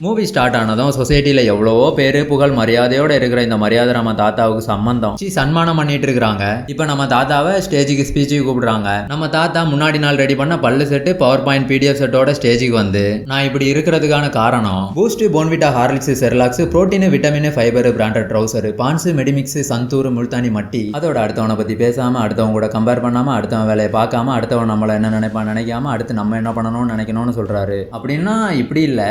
Movie start ஆனதும் சொசைட்டில எவ்வளவோ பேரு புகழ் மரியாதையோட இருக்கிற இந்த மரியாதை நம்ம தாத்தாவுக்கு சம்பந்தம் சன்மானம் பண்ணிட்டு இருக்காங்க. இப்ப நம்ம தாத்தாவை ஸ்டேஜுக்கு ஸ்பீச்சுக்கு கூப்பிடுறாங்க. நம்ம தாத்தா முன்னாடி நாள் ரெடி பண்ண பல்லு செட்டு பவர் பாயிண்ட் பிடிஎஃப் செட்டோட ஸ்டேஜுக்கு வந்து நான் இப்படி இருக்கிறதுக்கான காரணம் Boost Bournvita Horlicks Cerelacs protein vitamin fibre branded trouser Pond's Medimix Santoor Multani mitti அதோட அடுத்தவனை பத்தி பேசாம அடுத்தவங்க கூட கம்பேர் பண்ணாம அடுத்தவன் வேலையை பார்க்காம அடுத்தவன் நம்மள என்ன நினைப்பான் நினைக்காம அடுத்து நம்ம என்ன பண்ணணும்னு நினைக்கணும்னு சொல்றாரு. அப்படின்னா இப்படி இல்ல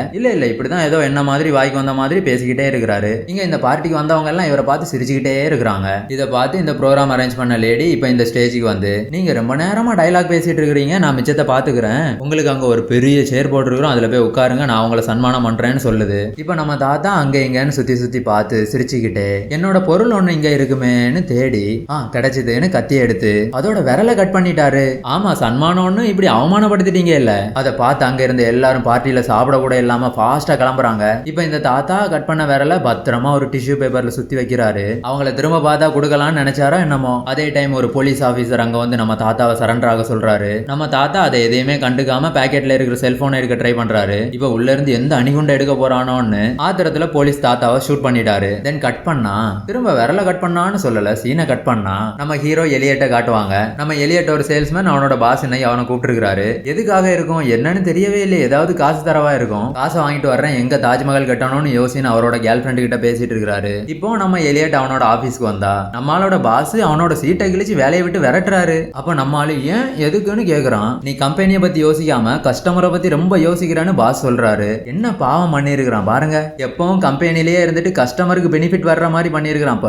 இப்படிதான் ஏதோ என்ன மாதிரி வாய்க்கு வந்த மாதிரி பேசிக்கிட்டே இருக்கிறாரு. இங்க இந்த பார்ட்டிக்கு வந்தவங்க எல்லாம் இவரை பார்த்து சிரிச்சுக்கிட்டே இருக்கிறாங்க. இதை பார்த்து இந்த ப்ரோக்ராம் அரேஞ்ச் பண்ண லேடி இப்ப இந்த ஸ்டேஜுக்கு வந்து நீங்க ரொம்ப நேரமா டைலாக் பேசிட்டு இருக்கிறீங்க, நான் மிச்சத்தை பாத்துக்கிறேன், உங்களுக்கு அங்க ஒரு பெரிய சேர் போட்டுருக்கிறோம், அதுல போய் உட்காருங்க, நான் உங்களை சன்மானம் பண்றேன்னு சொல்லுது. இப்ப நம்ம தாத்தா அங்க இங்கன்னு சுத்தி பார்த்து சிரிச்சுக்கிட்டே என்னோட பொருள் ஒண்ணு இங்க இருக்குமேன்னு தேடி கிடைச்சதுன்னு கத்தி எடுத்து அதோட விரலை கட் பண்ணிட்டாரு. ஆமா, சன்மானம்னு இப்படி அவமானப்படுத்திட்டீங்க இல்ல. அதை பார்த்து அங்க இருந்த எல்லாரும் பார்ட்டியில சாப்பிட கூட இல்லாம ஃபாஸ்டா கிளம்புறாங்க. இப்ப இந்த தாத்தா கட் பண்ண விரல பத்திரமா ஒரு டிஷ்யூ பேப்பர்ல சுத்தி வைக்கிறாரு. அவங்கள திரும்ப பார்த்தா கொடுக்கலாம்னு நினைச்சாரோ என்னமோ. அதே டைம் ஒரு போலீஸ் ஆபீசர் அங்க வந்து நம்ம தாத்தாவை சரண்டர் ஆக சொல்றாரு. நம்ம தாத்தா அதை எதையுமே கண்டுக்காம பாக்கெட்ல இருக்கிற செல்போனை எடுக்க ட்ரை பண்றாரு. இப்ப உள்ள இருந்து எந்த அணிகுண்டை எடுக்க போறானோன்னு ஆத்திரத்துல போலீஸ் தாத்தாவை ஷூட் பண்ணிட்டாரு. தென் கட் பண்ணா திரும்ப விரல கட் பண்ணான்னு சொல்லல, சீனை கட் பண்ணா நம்ம ஹீரோ எலியட்டை காட்டுவாங்க. நம்ம எலியட் ஒரு சேல்ஸ்மேன், அவனோட பாஸ் அவனை கூப்பிட்டுருக்காரு. எதுக்காக இருக்கும் என்னன்னு தெரியவே இல்லை, ஏதாவது காசு தரவா இருக்கும், காசை வாங்கிட்டு வர்றேன், எங்க தாஜ்மஹால் கட்டணும்னு யோசின்னு அவரோட கேர்ள் ஃப்ரெண்டு கிட்ட பேசிட்டு இருக்காரு. இப்போ நம்ம எலியட் அவனோட ஆபீஸ்க்கு வந்தா நம்மளோட பாஸ் அவனோட சீட்டை கிழிச்சு வேலையை விட்டு விரட்டுறாரு. அப்ப நம்மளால ஏன் எதுக்குன்னு கேக்குறான். நீ கம்பெனியை பத்தி யோசிக்காம கஸ்டமரை பத்தி ரொம்ப யோசிக்கிறான்னு பாஸ் சொல்றாரு. என்ன பாவம் பண்ணிருக்கிறான் பாருங்க, எப்பவும் கம்பெனிலேயே இருந்துட்டு கஸ்டமருக்கு பெனிஃபிட் வர்ற மாதிரி பண்ணிருக்கிறான்.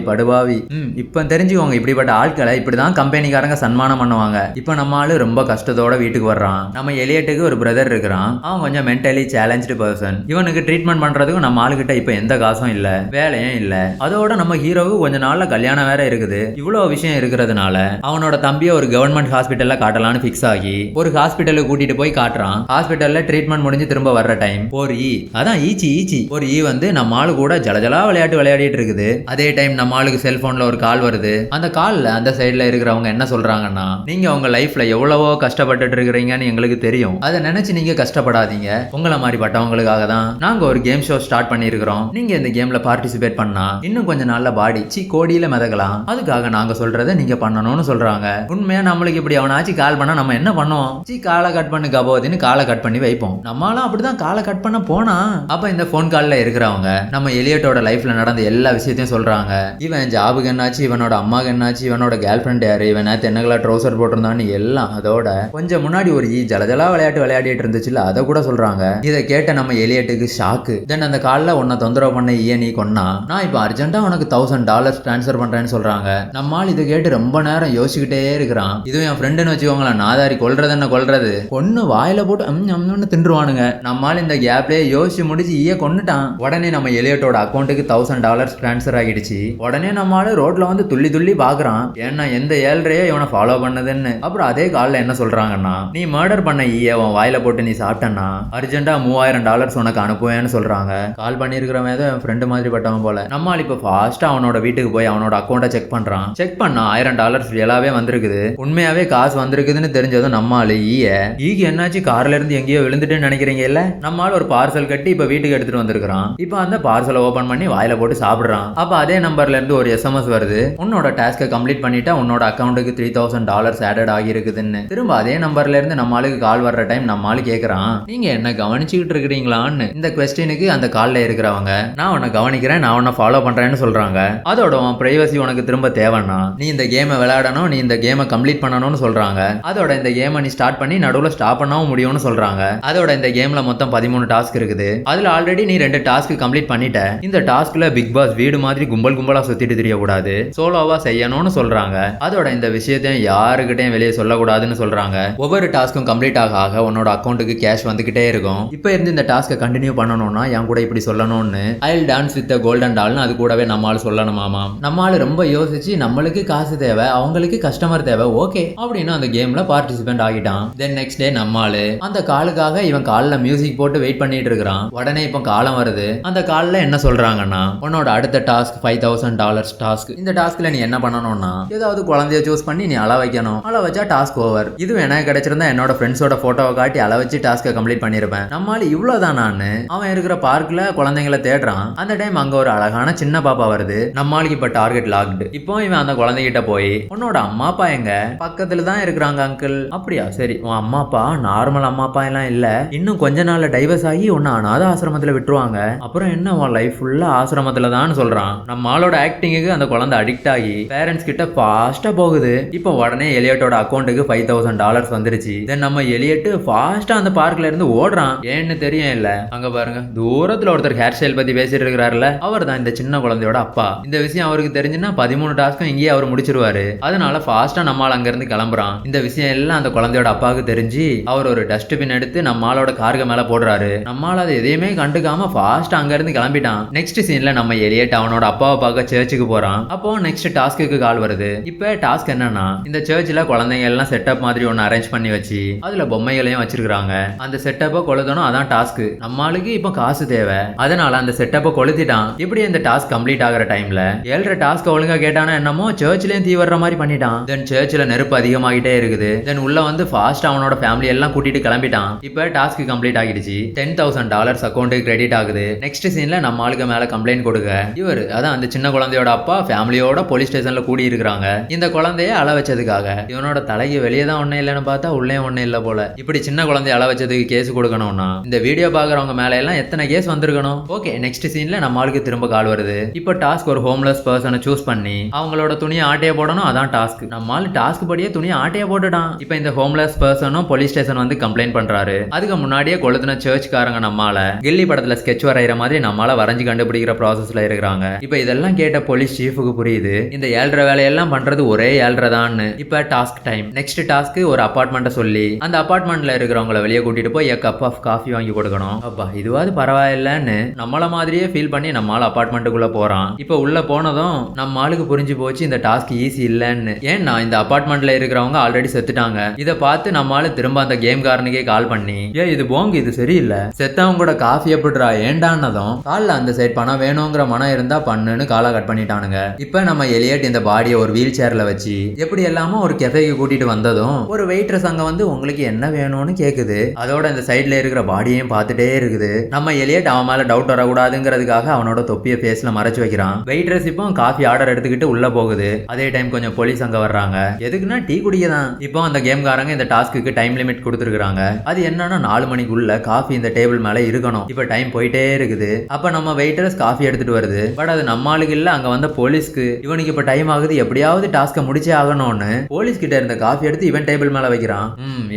படுபாவி. இப்ப தெரிஞ்சுக்கோங்க, இப்படிப்பட்ட ஆட்களை இப்படிதான் கம்பெனிக்காரங்க சன்மானம் பண்ணுவாங்க. இப்ப நம்ம ஆளு ரொம்ப கஷ்டத்தோட வீட்டுக்கு வர்றான். நம்ம எலியட்டுக்கு ஒரு பிரதர் இருக்கிறான், அவன் கொஞ்சம் மென்டலி சேலஞ்சு பர்சன். இவனுக்கு ட்ரீட்மெண்ட் பண்றதுக்கு நம்ம ஆளுகிட்ட இப்ப எந்த காசும் இல்ல, வேலையும் இல்ல. அதோட நம்ம ஹீரோவுக்கு கொஞ்ச நாள்ல கல்யாணம் வேற இருக்குது. இவ்வளவு விஷயம் இருக்கிறதுனால அவனோட தம்பியை ஒரு கவர்மெண்ட் ஹாஸ்பிட்டல்ல காட்டலான்னு பிக்ஸ் ஆகி ஒரு ஹாஸ்பிட்டலுக்கு கூட்டிட்டு போய் காட்டுறான். ஹாஸ்பிட்டல்ல ட்ரீட்மெண்ட் முடிஞ்சு திரும்ப வர்ற டைம் ஒரு அதான் ஈச்சி ஒரு வந்து நம்ம ஆளு கூட ஜலஜலா விளையாட்டு விளையாடிட்டு இருக்குது. அதே டைம் நம்ம ஆளுக்கு செல்போன்ல ஒரு கால் வருது. அந்த கால்ல அந்த சைடுல இருக்கிறவங்க என்ன சொல்றாங்கன்னா, நீங்க உங்க லைஃப்ல எவ்வளவோ கஷ்டப்பட்டுட்டு இருக்கிறீங்கன்னு எங்களுக்கு தெரியும், அதை நினைச்சு நீங்க கஷ்டப்படாதீங்க, உங்களை மாதிரி பட்டவங்களுக்காக தான் நாங்க ஒரு கேம் ஷோ ஸ்டார்ட் பண்ணிருக்கிறோம், நீங்க இந்த கேம்ல பார்ட்டிசிபேட் பண்ணா இன்னும் கொஞ்ச நாள்ல பாடி கோடியில மிதக்கலாம், அதுக்காக நாங்க சொல்றதை நீங்க பண்ணணும்னு சொல்றாங்க. உண்மையா நம்மளுக்கு இப்படி அவனாச்சு கால் பண்ணா நம்ம என்ன பண்ணுவோம், காலை கட் பண்ணு கபோதின்னு காலை கட் பண்ணி வைப்போம். நம்மளும் அப்படிதான் காலை கட் பண்ண போனா அப்ப இந்த போன் கால்ல இருக்கிறவங்க நம்ம எலியட்டோட லைஃப்ல நடந்த எல்லா விஷயத்தையும் சொல்றாங்க. இவன் ஜாபுக்கு என்னாச்சு, இவனோட அம்மாக்கு என்னாச்சு, இவனோட கேர்ள் ஃப்ரெண்ட் யாரு, இவன் தென்னகலா ட்ரௌசர் போட்டிருந்தான்னு எல்லாம். அதோட கொஞ்சம் முன்னாடி ஒரு ஜலஜலா விளையாட்டு விளையாடிட்டு இருந்துச்சுல, அதை கூட சொல்றாங்க. இதை கேட்ட நம்ம எலியட்டுக்கு ஷாக்கு. தென் அந்த கால்ல உன்னை தொந்தரவு பண்ண நீ கொன்னா, நான் இப்ப அர்ஜென்ட்டா உனக்கு $1000 டிரான்ஸ்ஃபர் பண்றேன்னு சொல்றாங்க. நம்மால் இதை கேட்டு ரொம்ப நேரம் யோசிச்சுக்கிட்டே இருக்கிறான். இதுவும் என் ஃப்ரெண்டுன்னு வச்சுக்கோங்களேன், நாதாரி கொல்றது என்ன கொல்றது, ஒன்னு வாயில போட்டு தின்றுவானுங்க. நம்மால் இந்த கேப்லயே யோசிச்சு முடிச்சு கொன்னுட்டான். உடனே நம்ம எலியட்டோட அக்கௌண்ட்டுக்கு $1000 டிரான்ஸ்ஃபர் ஆகிடுச்சு. உடனே நம்மால ரோட்ல வந்து துள்ளி பாக்குறான், ஏன்னா எந்த ஏழ்றையோ இவனை ஃபாலோ பண்ணதுன்னு. அப்புறம் அதே கால்ல என்ன சொல்றாங்கன்னா, நீ மர்டர் பண்ண உன் வாயில போட்டு நீ சாப்பிட்டனா அர்ஜென்ட்டா $3000 உனக்கு அனுப்புவேன்னு சொல்றாங்க. கால் பண்ணிருக்கிறவன் ஏதோ என் ஃப்ரெண்டு மாதிரி பட்டவன் போல. நம்மால் இப்ப ஃபாஸ்டா அவனோட வீட்டுக்கு போய் அவனோட அக்கௌண்ட்டை செக் பண்றான். செக் பண்ணா $1000 ரியலாவே வந்திருக்குது. உண்மையாவே காசு வந்திருக்குதுன்னு தெரிஞ்சதும் நம்மால் ஈக்கு என்னாச்சு, கார்ல இருந்து எங்கேயோ விழுந்துட்டுன்னு நினைக்கிறீங்க இல்ல, நம்மால் ஒரு பார்சல் கட்டி இப்ப வீட்டுக்கு எடுத்துட்டு வந்திருக்கான். இப்ப அந்த பார்சலை ஓபன் பண்ணி வாயில போட்டு சாப்பிடுறான். அப்ப அதே நம்பர்ல இருந்து ஒரு எஸ்எம்எஸ் வருது, உன்னோட டாஸ்கை கம்ப்ளீட் பண்ணிட்டா உன்னோட அக்கௌண்ட்டுக்கு $3000 ஆடட் ஆகி இருக்குதுன்னு. திரும்ப அதே நம்பர்ல இருந்து நம்ம ஆளுக்கு கால் வர்ற டைம் நம்ம ஆளு கேக்குறான், நீங்க என்ன கவனிச்சுக்கிட்டு இருக்கிறீங்களான்னு. இந்த கொஸ்டினுக்கு அந்த கால்ல இருக்கிறவங்க, நான் உன்னை கவனிக்கிறேன், நான் உன்னை ஃபாலோ பண்றேன்னு சொல்றாங்க. அதோட உன் பிரைவசி உனக்கு திரும்ப தேவைன்னா நீ இந்த கேமை விளையாடணும், நீ இந்த கேமை கம்ப்ளீட் பண்ணணும்னு சொல்றாங்க. அதோட இந்த கேமை நீ ஸ்டார்ட் பண்ணி நடுவுல ஸ்டாப் பண்ணவும் முடியும்னு சொல்றாங்க. அதோட இந்த கேம்ல மொத்தம் 13 டாஸ்க் இருக்குது. அதுல ஆல்ரெடி நீ 2 டாஸ்க் கம்ப்ளீட் பண்ணிட்ட. இந்த டாஸ்க்ல பிக் பாஸ் வீடு மாதிரி கும்பலா சுத்திட்டு தெரியக்கூடாது, சோலோவா செய்யணும்னு சொல்றாங்க. அதோட இந்த விஷயத்தையும் யாருக்கிட்டையும் வெளியே சொல்லக்கூடாதுன்னு சொல்றாங்க. ஒவ்வொரு டாஸ்க்கும் கம்ப்ளீட் ஆக உன்னோட அக்கௌண்ட்டுக்கு கேஷ் வந்துகிட்டே இருக்கும். இப்ப இருந்து இந்த டாஸ்கை கண்டினியூ பண்ணணும்னா என் கூட இப்படி சொல்லணும்னு ஐல் டான்ஸ் வித் கோல்டன் டால்னு அது கூடவே நம்மால் சொல்லணுமாமா. நம்மால் ரொம்ப யோசிச்சு நம்மளுக்கு காசு தேவை, அவங்களுக்கு கஸ்டமர் தேவை, ஓகே அப்படின்னு அந்த கேம்ல பார்ட்டிசிபென்ட் ஆகிட்டான். தென் நெக்ஸ்ட் டே நம்மால் அந்த காலுக்காக இவன் கால்ல மியூசிக் போட்டு வெயிட் பண்ணிட்டு இருக்கிறான். உடனே இப்ப காலம் வருது. அந்த கால்ல என்ன சொல்றாங்கன்னா, உன்னோட அடுத்த டாஸ்க் $5000 டாஸ்க். இந்த டாஸ்க்ல நீ என்ன பண்ணணும்னா ஏதாவது குழந்தைய சூஸ் பண்ணி நீ அள வைக்கணும், அள வச்சா டாஸ்க் ஓவர். இது எனக்கு கிடைச்சிருந்தா என்னோட ஃப்ரெண்ட்ஸோட போட்டோவை காட்டி அள வச்சு டாஸ்கை கம்ப்ளீட் பண்ணிருப்பேன். நம்மால இவ்வளவுதானா, பண்ணலான்னு அவன் இருக்கிற பார்க்ல குழந்தைங்களை தேடுறான். அந்த டைம் அங்க ஒரு அழகான சின்ன பாப்பா வருது. நம்மளுக்கு இப்ப டார்கெட் லாக்டு. இப்போ இவன் அந்த குழந்தைகிட்ட போய் உன்னோட அம்மா அப்பா எங்க? பக்கத்துல தான் இருக்கிறாங்க அங்கிள். அப்படியா, சரி. உன் அம்மா அப்பா நார்மல் அம்மா அப்பா எல்லாம் இல்ல, இன்னும் கொஞ்ச நாள்ல டைவர்ஸ் ஆகி உன்னை அனாத ஆசிரமத்துல விட்டுருவாங்க. அப்புறம் என்ன உன் லைஃப் ஃபுல்லா ஆசிரமத்துல தான் சொல்றான். நம்ம ஆளோட ஆக்டிங்க்கு அந்த குழந்தை அடிக்ட் ஆகி பேரண்ட்ஸ் கிட்ட ஃபாஸ்டா போகுது. இப்போ உடனே எலியட்டோட அக்கௌண்ட்டுக்கு $5,000 வந்துருச்சு. தென் நம்ம எலியட் ஃபாஸ்டா அந்த பார்க்ல இருந்து ஓடுறான். ஏன்னு தெரியும் இல்ல, அங்க பாருங்க தூரத்துல ஒருத்தர் ஹேர் ஸ்டைல் பத்தி பேசிட்டு இருக்கிறாருல, அவர் தான் இந்த சின்ன குழந்தையோட அப்பா. இந்த விஷயம் அவருக்கு தெரிஞ்சுன்னா 13 டாஸ்க்கும் இங்கேயே அவர் முடிச்சிருவாரு. அதனால ஃபாஸ்டா நம்மால் அங்க இருந்து கிளம்புறான். இந்த விஷயம் எல்லாம் அந்த குழந்தையோட அப்பாவுக்கு தெரிஞ்சு அவர் ஒரு டஸ்ட்பின் எடுத்து நம்மளோட கார்க மேல போடுறாரு. நம்மால அதை எதையுமே கண்டுக்காம ஃபாஸ்டா அங்க இருந்து கிளம்பிட்டான். நெக்ஸ்ட் சீன்ல நம்ம எலியட் அவனோட அப்பாவை பார்க்க சர்ச்சுக்கு போறான். அப்போ நெக்ஸ்ட் டாஸ்க்கு கால் வருது. இப்ப டாஸ்க் என்னன்னா, இந்த சர்ச்சில் குழந்தைங்க எல்லாம் செட்டப் மாதிரி ஒன்னு அரேஞ்ச் பண்ணி வச்சு அதுல பொம்மைகளையும் வச்சிருக்காங்க. அந்த செட்டப்பை கொளுத்தணும், அதான் டாஸ்க். நம்மளுக்கு இப்ப காசு தேவை, அதனால அந்த செட்டப்பை கொளுத்திட்டான். இப்படி இந்த டாஸ்க் கம்ப்ளீட் ஆகிற டைம்ல 7 டாஸ்க் ஒழுங்கா கேட்டானா என்னமோ சர்ச்லயும் தீ வர்ற மாதிரி பண்ணிட்டான். தென் சர்ச்ல நெருப்பு அதிகமாகிட்டே இருக்குது. தென் உள்ள வந்து ஃபாஸ்ட் அவனோட ஃபேமிலி எல்லாம் கூட்டிட்டு கிளம்பிட்டான். இப்ப டாஸ்க் கம்ப்ளீட் ஆகிடுச்சு. $10,000 அக்கௌண்ட்டுக்கு கிரெடிட் ஆகுது. நெக்ஸ்ட் சீன்ல நம்ம ஆளுக்கு மேல கம்ப்ளைண்ட் கொடுக்க இவர், அதான் அந்த சின்ன குழந்தையோட அப்பா ஃபேமிலியோட போலீஸ் ஸ்டேஷன்ல கூடி இருக்கிறாங்க. இந்த குழந்தைய அள வச்சதுக்காக. இவனோட தலைக்கு வெளியே தான் ஒண்ணு இல்லைன்னு பார்த்தா உள்ளே ஒண்ணு இல்ல போல. இப்படி சின்ன குழந்தைய அள வச்சதுக்கு கேஸ் கொடுக்கணும்னா இந்த வீடியோ பாக்குறவங்க மேல எல்லாம் எத்தனை கேஸ் வந்திருக்கணும். ஓகே, நெக்ஸ்ட் சீன்ல நம்ம ஆளுக்கு திரும்ப கால் வருது. இப்போ டாஸ்க் ஒரு ஹோம்லெஸ் பர்சனை சூஸ் பண்ணி அவங்களோட துணியை ஆட்டைய போடணும், அதான் டாஸ்க். நம்மால டாஸ்க் படியே துணியை ஆட்டைய போட்டுட்டான். இப்போ இந்த ஹோம்லெஸ் பர்சனும் போலீஸ் ஸ்டேஷன் வந்து கம்ப்ளைண்ட் பண்றாரு. அதுக்கு முன்னாடியே கொளுத்தின சர்ச்காரங்க நம்மால கில்லி படத்துல ஸ்கெட்ச் வரைகிற மாதிரி நம்மால வரைஞ்சு கண்டுபிடிக்கிற ப்ராசஸ்ல இருக்கிறாங்க. இப்போ இதெல்லாம் கேட்ட போலீஸ் சீஃபுக்கு புரியுது இந்த 7 வேலையெல்லாம் பண்றது ஒரே 7 தான். இப்போ டாஸ்க் டைம். நெக்ஸ்ட் டாஸ்க் ஒரு அபார்ட்மெண்ட்டை சொல்லி அந்த அபார்ட்மெண்ட்ல இருக்கிறவங்களை வெளியே கூட்டிட்டு போய் கப் ஆஃப் காஃபி வாங்கி கொடுக்கணும். அப்பா இதுவாது பரவாயில்லன்னு நம்மள மாதிரியே ஃபீல் பண்ணி நம்மால அபார்ட்மெண்ட்டுக்குள்ள போறான். இப்போ உள்ள போனதும் நம்ம ஆளுக்கு புரிஞ்சு போச்சு இந்த டாஸ்க் ஈஸி இல்லைன்னு. ஏன்னா இந்த அபார்ட்மெண்ட்ல இருக்கிறவங்க ஆல்ரெடி செத்துட்டாங்க. இதை பார்த்து நம்ம ஆளு திரும்ப அந்த கேம் காரனுக்கே கால் பண்ணி இது போங்க, இது சரியில்லை, செத்தவங்க கூட காஃபி எப்படிரா ஏண்டானதும் காலில் அந்த சைட் பணம் வேணுங்கிற மனம் இருந்தா பண்ணுன்னு காலை கட் பண்ணிட்டானுங்க. இப்போ நம்ம எலியட் இந்த பாடியை ஒரு வீல் சேர்ல வச்சு எப்படி எல்லாமோ ஒரு கெஃபேக்கு கூட்டிட்டு வந்ததும் ஒரு வெயிட்ரஸ் அங்க வந்து உங்களுக்கு என்ன வேணும்னு கேக்குது. அதோட இந்த சைட்ல இருக்கிற பாடியையும் பார்த்துட்டே இருக்குது. நம்ம எலியட் அவன் மேல டவுட் வரக்கூடாதுங்கிறதுக்காக அவனோட தொப்பிய ஃபேஸ்ல மறைச்சு வைக்கிறான். வெயிட்ரஸ் இப்போ காஃபி ஆர்டர் எடுத்துக்கிட்டு உள்ள போகுது. அதே டைம் கொஞ்சம் போலீஸ் அங்க வர்றாங்க. எதுக்குன்னா டீ குடிக்க தான். இப்போ அந்த கேம்காரங்க இந்த டாஸ்க்கு டைம் லிமிட் கொடுத்துருக்காங்க. அது என்னன்னா 4 மணிக்குள்ள காஃபி இந்த டேபிள் மேல இருக்கணும். இப்போ டைம் போயிட்டே இருக்குது. அப்ப நம்ம வெயிட்டர்ஸ் காஃபி எடுத்துட்டு வருது. பட் அது நம்ம ஆளுக்கு இல்ல, அங்க வந்த போலீஸ்க்கு. இவனுக்கு இப்ப டைம் ஆகுது, எப்படியாவது டாஸ்க முடிச்சே ஆகணும்னு போலீஸ் கிட்ட இருந்த காஃபி எடுத்து இவன் டேபிள் மேல வைக்கிறான்.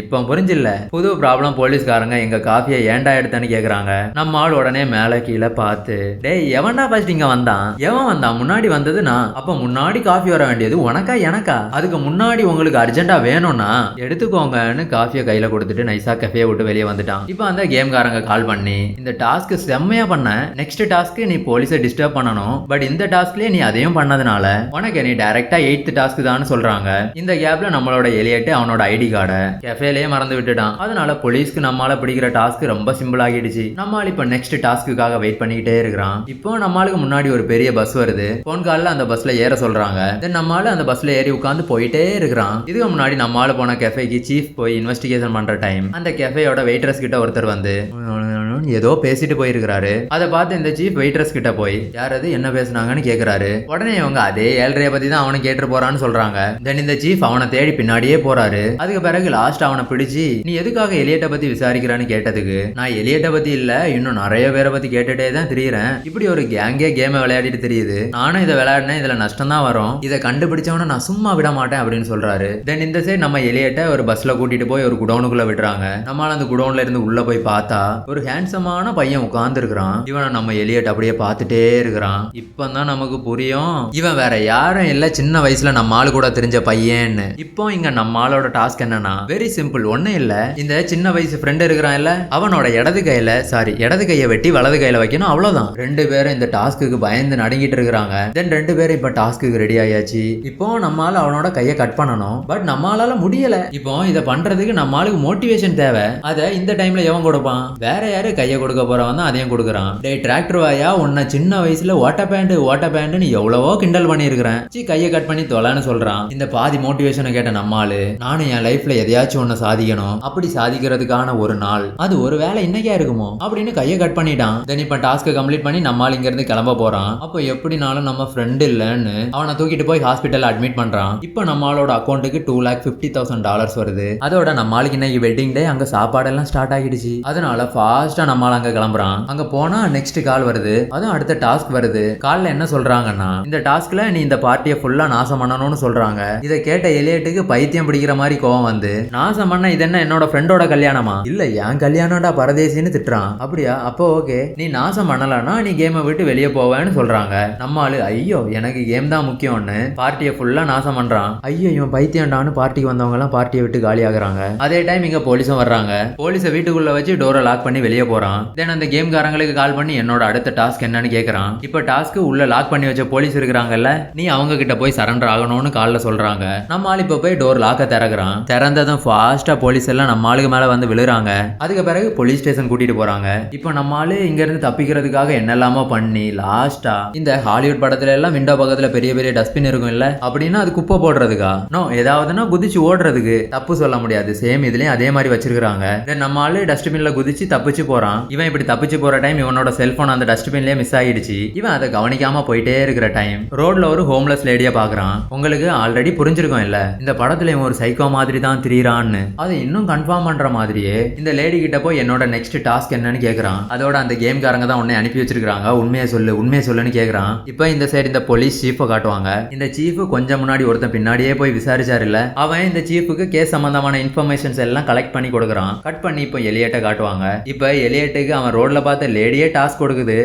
இப்ப புரிஞ்சில்ல புது ப்ராப்ளம். போலீஸ்காரங்க எங்க காஃபியை ஏன்டா எடுத்தேன்னு கேக்குறாங்க. நம்ம ஆள் உடனே மேல கீழே பார்த்து டேய் எவன்டா ஃபர்ஸ்ட் இங்க வந்தான்? எவன் வந்தான்? முன்னாடி வந்தது நான். அப்ப முன்னாடி காஃபி வர வேண்டியது உனக்கா எனக்கா? அதுக்கு முன்னாடி உங்களுக்கு அர்ஜென்டா வேணும்னா எடுத்துக்கோங்கன்னு காஃபியை கையில கொடுத்துட்டு நைஸா கஃபே விட்டு வெளியே வந்துட்டான். இப்போ அந்த கேம்காரங்க கால் பண்ணி இந்த டாஸ்க் செம்மையா பண்ண, நெக்ஸ்ட் டாஸ்க் நீ போலீஸை டிஸ்டர்ப் பண்ணணும், பட் இந்த டாஸ்க்லயே நீ அதையும் பண்ணதுனால உனக்கு நீ டைரக்டா 8th டாஸ்க் தான் சொல்றாங்க. இந்த கேப்ல நம்மளோட எலியட் அவனோட ஐடி கார்டை கெஃபேலயே மறந்து விட்டுட்டான். அதனால போலீஸ்க்கு நம்மளால பிடிக்கிற டாஸ்க் ரொம்ப சிம்பிள் ஆகிடுச்சு. நம்மால் இப்ப நெக்ஸ்ட் டாஸ்க்குக்காக வெயிட் பண்ணிக்கிட்டே இருக்கிறான். இப்போ நம்மளுக்கு முன்னாடி ஒரு பெரிய பஸ் வருது. போன் கால்ல அந்த பஸ்ல ஏற சொல்றாங்க. தென் நம்மால அந்த பஸ்ல ஏறி உட்காந்து போயிட்டே இருக்கிறான். இதுக்கு முன்னாடி நம்மால போன கெஃபேக்கு சீஃப் போய் இன்வெஸ்டிகேஷன் பண்ற டைம் அந்த கெஃபேயோட வெயிட்ரஸ் கிட்ட ஒருத்தர் வந்து ஏதோ பேசிட்டு போயிருக்கிறாரு. அதை பார்த்து இந்த சீஃப் வெயிட்ரஸ் கிட்ட போய் யாராவது என்ன பேசுனாங்கன்னு கேக்குறாரு. உடனே இவங்க அதே 7:30 பத்தி தான் அவனை கேட்டு போறான்னு சொல்றாங்க. தென் இந்த சீஃப் அவனை தேடி பின்னாடியே போறாரு. அதுக்கு பிறகு லாஸ்ட் அவனை பிடிச்சி நீ எதுக்காக எலியட்டை பத்தி விசாரிக்கிறான்னு கேட்டதுக்கு நான் எலியட்டை பத்தி இல்ல இன்னும் நிறைய பேரை பத்தி கேட்டுட்டே தான் தெரியுறேன். இப்படி ஒரு கேங்கே கேமை விளையாடிட்டு தெரியுது. நானும் இதை விளையாடினேன், இதுல நஷ்டம் தான் வரும், இதை கண்டுபிடிச்சவன நான் சும்மா விட மாட்டேன் அப்படின்னு சொல்றாரு. தென் இந்த சைடு நம்ம எலியட்டை ஒரு பஸ்ல கூட்டிட்டு போய் ஒரு குடோனுக்குள்ள விடுறாங்க. நம்மளால அந்த குடோன்ல இருந்து உள்ள போய் பார்த்தா ஒரு ஹேண்ட்ஸமான பையன் உட்கார்ந்து இருக்கிறான். இவனை நம்ம எலியட் அப்படியே பார்த்துட்டே இருக்கிறான். இப்பதான் நமக்கு புரியும் இவன் வேற யாரும் இல்ல, சின்ன வயசுல நம்ம ஆளு கூட தெரிஞ்ச பையன்னு. இப்போ இங்க நம்ம ஆளோட டாஸ்க் என்னன்னா வெரி சிம்பிள். ஒண்ணே இல்ல, இந்த சின்ன வயசு ஃப்ரெண்ட் இருக்கிறான் இல்ல, அவனோட இடது கையை வெட்டி வலது கையில வைக்கணும், அவ்வளவுதான். 2 பேரும் இந்த டாஸ்க்கு பயந்து நடுங்கிட்டு இருக்கிறாங்க. தென் 2 பேரும் இப்ப டாஸ்க்கு ரெடி ஆயாச்சு. இப்போ நம்மால அவனோட கையை கட் பண்ணணும், பட் நம்மளால முடியல. இப்போ இதை பண்றதுக்கு நம்ம ஆளுக்கு மோட்டிவேஷன் தேவை. அதை இந்த டைம்ல எவன் கொடுப்பான்? வேற யாரு கையை கொடுக்க போறவன் தான் அதையும் கொடுக்குறான். டே டிராக்டர் வாயா, உன்னை சின்ன வயசுல ஓட்ட பேண்ட் எவ்வளவோ கிண்டல் பண்ணிருக்கிறேன், கையை கட் பண்ணி தொலைன்னு சொல்றான். இந்த பாதி மோட்டிவேஷனை கேட்ட நம்மாளு, நானும் என் லைஃப்ல எதையாச்சும் ஒண்ணு சாதிக்கணும், அப்படி சாதிக்கிறதுக்கான ஒரு நாள் அது ஒரு வேலை இன்னைக்கே இருக்குமோ அப்படின்னு கையை கட் பண்ணிட்டான். தென் இப்ப டாஸ்க் கம்ப்ளீட் பண்ணி நம்மால் இங்க இருந்து கிளம்ப போறான். அப்போ எப்படினாலும் நம்ம ஃப்ரெண்ட் இல்லன்னு அவனை தூக்கிட்டு போய் ஹாஸ்பிட்டல் அட்மிட் பண்றான். இப்போ நம்மளோட அக்கௌண்ட்டுக்கு $250,000 வருது. அதோட நம்மளுக்கு இன்னைக்கு வெட்டிங் டே, அங்க சாப்பாடெல்லாம் ஸ்டார்ட் ஆகிடுச்சு. அதனால ஃபாஸ்டா நம்மால் அங்க கிளம்புறான். அங்க போனா நெக்ஸ்ட் கால் வருது, அதுவும் அடுத்த டாஸ்க் வருது. கால்ல என்ன சொல்றாங்கன்னா, இந்த டாஸ்க்ல நீ இந்த பார்ட்டியை ஃபுல்லா நாசம் பண்ணணும்னு சொல்றாங்க. இதை கேட்ட எலியட்டுக்கு பைத்தியம் பிடிக்கிற மாதிரி கோவம் வந்து, நாசம் பண்ண இது என்ன என்னோட ஃப்ரெண்டோட கல்யாணமா, இல்ல என் கல்யாணம்டா பரதேசின்னு திட்டுறான். அப்படியா, அப்போ ஓகே, நீ நாசம் பண்ணலன்னா நீ கேமை விட்டு வெளியே போவேன்னு சொல்றாங்க. நம்மாலு ஐயோ எனக்கு கேம் தான் முக்கியம்னு பார்ட்டியை ஃபுல்லா நாசம் பண்றான். ஐயோ இவன் பைத்தியம்டான்னு பார்ட்டிக்கு வந்தவங்க எல்லாம் பார்ட்டியை விட்டு காலி ஆகுறாங்க. அதே டைம் இங்க போலீஸும் வர்றாங்க. போலீஸை வீட்டுக்குள்ள வச்சு டோரை லாக் பண்ணி வெளியே போறான். தென் அந்த கேம் காரங்களுக்கு கால் பண்ணி என்னோட அடுத்த டாஸ்க் என்னன்னு கேக்குறான். இப்ப டாஸ்க் உள்ள லாக் பண்ணி வச்ச போலீஸ் இருக்கிறாங்கல்ல, நீ அவங்க கிட்ட போய் சரண்டர் ஆகணும்னு கால்ல சொல்றாங்க. நம்ம ஆள் இப்ப போய் டோர் லாக்க திறக்கிறான். திறந்ததும் ஃபாஸ்டா போலீஸ் எல்லாம் நம்ம ஆளுக்கு மேல வந்து விழுறாங்க. அதுக்கு பிறகு போலீஸ் ஸ்டேஷன் கூட்டிட்டு போறாங்க. இப்போ நம்ம ஆளு இங்க இருந்து தப்பிக்கிறதுக்காக என்னெல்லாமோ பண்ணி லாஸ்டா இந்த ஹாலிவுட் படத்துல எல்லாம் விண்டோ பக்கத்துல பெரிய பெரிய டஸ்ட்பின் இருக்கும் இல்ல, அப்படின்னா அது குப்பை போடுறதுக்கா நோ ஏதாவதுன்னா குதிச்சு ஓடுறதுக்கு, தப்பு சொல்ல முடியாது. சேம் இதுலயும் அதே மாதிரி வச்சிருக்காங்க. நம்ம ஆளு டஸ்ட்பின்ல குதிச்சு தப்பிச்சு போறான். இவன் இப்படி தப்பிச்சு போற டைம் இவனோட செல்போன் அந்த டஸ்ட்பின்லயே மிஸ் ஆயிடுச்சு. இவன் அதை கவனிக்காம போயிட்டே இருக்கிற டைம் ரோட்ல ஒரு ஹோம்லெஸ் லேடியா பாக்குறான். உங்களுக்கு ஆல்ரெடி புரிஞ்சிருக்கும் இல்ல, இந்த படத்துல இவன் ஒரு சைக்கோ மாதிரி தான் திரியறான்னு. அதை இன்னும் கன்ஃபார்ம் பண்ற மாதிரியே இந்த லேடி கிட்ட போய் என்னோட நெக்ஸ்ட் டாஸ்க் என்னன்னு கேக்குறான். அதோட அந்த கேம் காரங்க தான் உன்னை அனுப்பி வச்சிருக்காங்க, உண்மையை சொல்லுன்னு கேக்குறான். இப்ப இந்த சைடு இந்த போலீஸ் சீஃபை காட்டுவாங்க. இந்த சீஃப் கொஞ்சம் முன்னாடி ஒருத்தன் பின்னாடியே போய் விசாரிச்சாரு இல்ல, அவன் இந்த சீஃபுக்கு கேஸ் சம்பந்தமான இன்ஃபர்மேஷன்ஸ் எல்லாம் கலெக்ட் பண்ணி கொடுக்குறான். கட் பண்ணி இப்போ எலியட்டை காட்டுவாங்க. இப்ப எலியட்டுக்கு அவன் ரோட்ல பார்த்த லேடியே டாஸ்க் கொடுக்குது.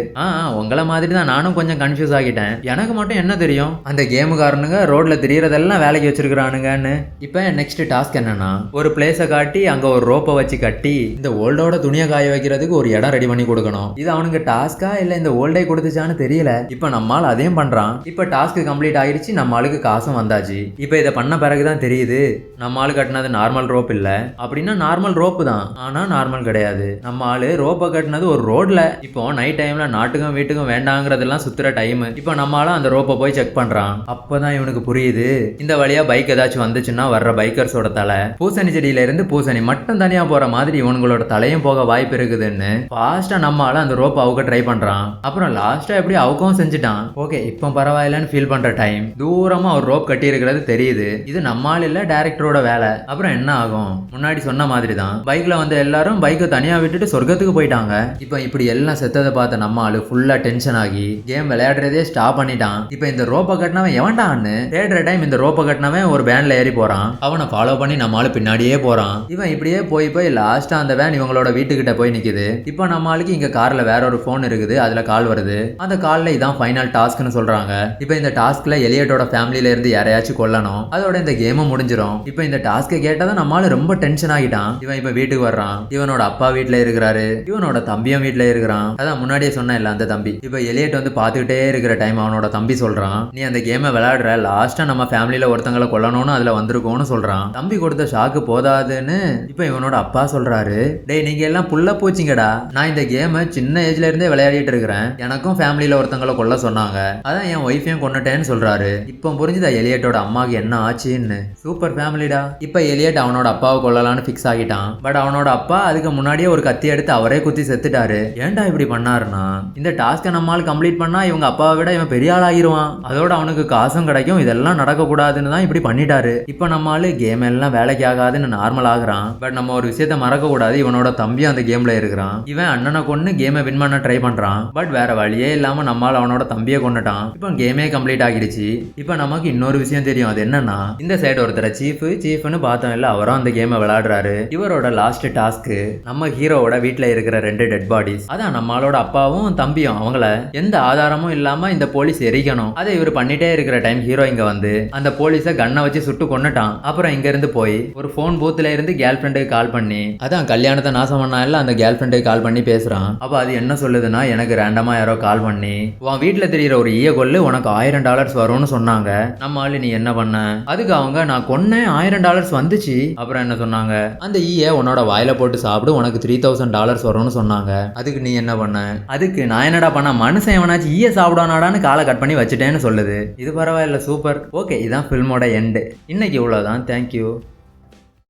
உங்களை மாதிரி தான் நானும் கொஞ்சம் கன்ஃபியூஸ் ஆகிட்டேன், எனக்கு மட்டும் என்ன தெரியும் அந்த கேமுக்காரனுங்க ரோட்ல தெரியறதெல்லாம் வேலைக்கு வச்சிருக்கானுங்கன்னு. இப்ப நெக்ஸ்ட் டாஸ்க் என்னன்னா, ஒரு பிளேஸை காட்டி அங்க ஒரு ரோப்பை வச்சு கட்டி இந்த ஓல்டோட துணியை காய வைக்கிறதுக்கு ஒரு இடம் ரெடி பண்ணி கொடுக்கணும். இது அவனுக்கு டாஸ்கா இல்ல இந்த ஓல்டே கொடுத்துச்சான்னு தெரியல. இப்ப நம்மால் அதையும் பண்றான். இப்ப டாஸ்க் கம்ப்ளீட் ஆயிடுச்சு, நம்ம ஆளுக்கு காசும் வந்தாச்சு. இப்ப இதை பண்ண பிறகுதான் தெரியுது நம்ம ஆளு கட்டினது நார்மல் ரோப் இல்ல, அப்படின்னா நார்மல் ரோப்பு தான், ஆனா நார்மல் கிடையாது. நம்ம ஆளு ரோப்பை கட்டினது ஒரு ரோட்ல. இப்போ நைட் டைம்ல நாட்டுக்கும் வீட்டுக்கும் வேண்டாங்கிறதெல்லாம் சுத்துற டைம். இப்போ நம்ம ஆளு அந்த ரோப்பை போய் செக் பண்றான். அப்பதான் இவனுக்கு புரியுது, இந்த வழியா பைக் ஏதாச்சும் வந்துச்சுன்னா வர்ற பைக்கர்ஸோட தலை பூசணி செடியில இருந்து பூசணி மட்டும் தனியா போற மாதிரி இவங்களோட தலையும் போக வாய்ப்பு இருக்குதுன்னு ஃபாஸ்டா நம்ம ஆளு அந்த ரோப் அவுக்க ட்ரை பண்றான். அப்புறம் லாஸ்டா எப்படி அவுக்கவும் செஞ்சுட்டான். ஓகே இப்போ பரவாயில்லன்னு ஃபீல் பண்ற டைம் தூரமா ஒரு ரோப் கட்டி இருக்கிறது தெரியுது. இது நம்ம ஆள் இல்ல டைரக்டரோட வேலை. அப்புறம் என்ன ஆகும், முன்னாடி சொன்ன மாதிரி தான் பைக்ல வந்த எல்லாரும் பைக்கை தனியா விட்டுட்டு சொர்க்கத்துக்கு போயிட்டாங்க. இப்போ இப்படி எல்லாம் செத்ததை பார்த்த நம்ம ஆளு ஃபுல்லா டென்ஷன் ஆகி கேம் விளையாடுறதே ஸ்டாப் பண்ணிட்டான். இப்போ இந்த ரோப்பை கட்டினவன் எவன்டான்னு தேடுற டைம் இந்த ரோப்பை கட்டினவன் ஒரு வேன்ல ஏறி போறான். அவனை ஃபாலோ பண்ணி நம்ம ஆளு பின்னாடியே போறான். இவன் இப்படியே போய் லாஸ்டா அந்த வேன் இவங்களோட வீட்டுக்கிட்ட போய் நிக்குது. இப்போ நம்ம ஆளுக்கு இங்க கார்ல வேற ஒரு போன் இருக்குது, அதுல கால் வருது. அந்த கால்ல இதான் ஃபைனல் டாஸ்க்னு சொல்றாங்க. இப்போ இந்த டாஸ்க்ல எலியட்டோட ஃபேமிலில இருந்து யாரையாச்சும் கொல்லணும், அதோட இந்த கேமும் முடிஞ்சிடும். இப்போ இந்த டாஸ்க்கை கேட்டதான் நம்மளால ரொம்ப டென்ஷன் ஆகிட்டான். இவன் இப்ப வீட்டுக்கு வர்றான். இவனோட அப்பா வீட்டுல இருக்கிறாரு, இவனோட தம்பியும் வீட்டுல இருக்கிறான். அதான் முன்னாடியே சொன்ன இல்ல அந்த தம்பி. இப்ப எலியட் வந்து பாத்துக்கிட்டே இருக்கிற டைம் அவனோட தம்பி சொல்றான், நீ அந்த கேமை விளையாடுற, லாஸ்டா நம்ம ஃபேமிலியில ஒருத்தங்களை கொல்லணும்னு அதுல வந்திருக்கோம்னு சொல்றான். தம்பி கொடுத்த ஷாக்கு போதாதுன்னு இப்ப இவனோட அப்பா சொல்றாரு, டேய் நீங்க எல்லாம் புள்ள பூச்சிங்கடா, நான் இந்த கேமை சின்ன ஏஜ்ல இருந்தே விளையாடிட்டு இருக்கிறேன், எனக்கும் ஃபேமிலியில ஒருத்தங்களை கொல்ல சொன்னாங்க, அதான் என் ஒய்ஃபையும் கொண்டுட்டேன்னு சொல்றாரு. இப்போ புரிஞ்சுதா எலியட்டோட அம்மாக்கு என்ன ஆச்சுன்னு. சூப்பர் ஃபேமிலிடா. இப்ப எலியட் அவனோட அப்பாவை கொல்லலான்னு ஃபிக்ஸ் ஆகிட்டான். பட் அவனோட அப்பா அதுக்கு முன்னாடியே ஒரு கத்தி எடுத்து அவரே குத்தி செத்துட்டாரு. ஏன்டா இப்படி பண்ணாருன்னா, இந்த டாஸ்கை நம்மால் கம்ப்ளீட் பண்ணா இவங்க அப்பாவை விட இவன் பெரிய ஆள் ஆகிருவான், அதோட அவனுக்கு காசும் கிடைக்கும், இதெல்லாம் நடக்க கூடாதுன்னு தான் இப்படி பண்ணிட்டாரு. இப்ப நம்மால கேம் எல்லாம் வேலைக்கு ஆகாதுன்னு நார்மல் ஆகுறான். பட் நம்ம ஒரு விஷயத்த மறக்க கூடாது, இவனோட தம்பி அந்த கேம்ல இருக்கிறான். இவன் அண்ணனை கொண்டு கேமை வின் பண்ண ட்ரை பண்றான். பட் வேற வழியே இல்லாம நம்மால் அவனோட தம்பியை கொண்டுட்டான். இப்போ கேமே கம்ப்ளீட் ஆகிடுச்சு. இப்போ நமக்கு இன்னொரு விஷயம் தெரியும், அது என்னன்னா, இந்த சைடு ஒருத்தர சீஃப்னு பார்த்தோம் இல்ல, அவரும் அந்த கேமை விளையாடுறாரு. இவரோட லாஸ்ட் டாஸ்க் நம்ம ஹீரோவோட வீட்டுல இருக்கிற 2 டெட் பாடிஸ், அதான் நம்மளோட அப்பாவும் தம்பியும், அவங்கள எந்த ஆதாரமும் இல்லாம இந்த போலீஸ் எரிக்கணும். அதை இவர் பண்ணிட்டே இருக்கிற டைம் ஹீரோ இங்க வந்து அந்த போலீஸை கண்ணை வச்சு சுட்டு கொண்டுட்டான். அப்புறம் இங்க இருந்து போய் ஒரு போன் பூத்துல இருந்து கேர்ள் ஃப்ரெண்டுக்கு கால் பண்ணி, அதான் கல்யாணத்தை நாசம் பண்ணா இல்ல, அந்த கேர்ள் ஃப்ரெண்டுக்கு கால் பண்ணி பேசுறான். அப்ப அது என்ன சொல்லுதுன்னா, எனக்கு ரேண்டமா யாரோ கால் பண்ணி உன் வீட்டுல தெரியுற ஒரு ஈய கொல்லு உனக்கு $1000 வரும்னு சொன்னாங்க. நம்ம ஆளு நீ என்ன பண்ண, அதுக்கு அவங்க நான் கொன்னேன் $1000 வந்துச்சு. அப்புறம் என்ன சொன்னாங்க, அந்த ஈய உன்னோட வாயில போட்டு சாப்பிடு உனக்கு $3000 சொரோன்னு சொன்னாங்க. அதுக்கு நீ என்ன பண்ண? அதுக்கு நான் என்னடா பண்ண, மனுஷன் எவனாச்சும் ஈய சாப்பிடானாடான்னு காலை கட் பண்ணி வச்சுட்டேன்னு சொல்லுது. இது பரவாயில்ல, சூப்பர். ஓகே, இதான் ஃபில்மோட எண்டு. இன்னைக்கு இவ்வளோதான். தேங்க்யூ.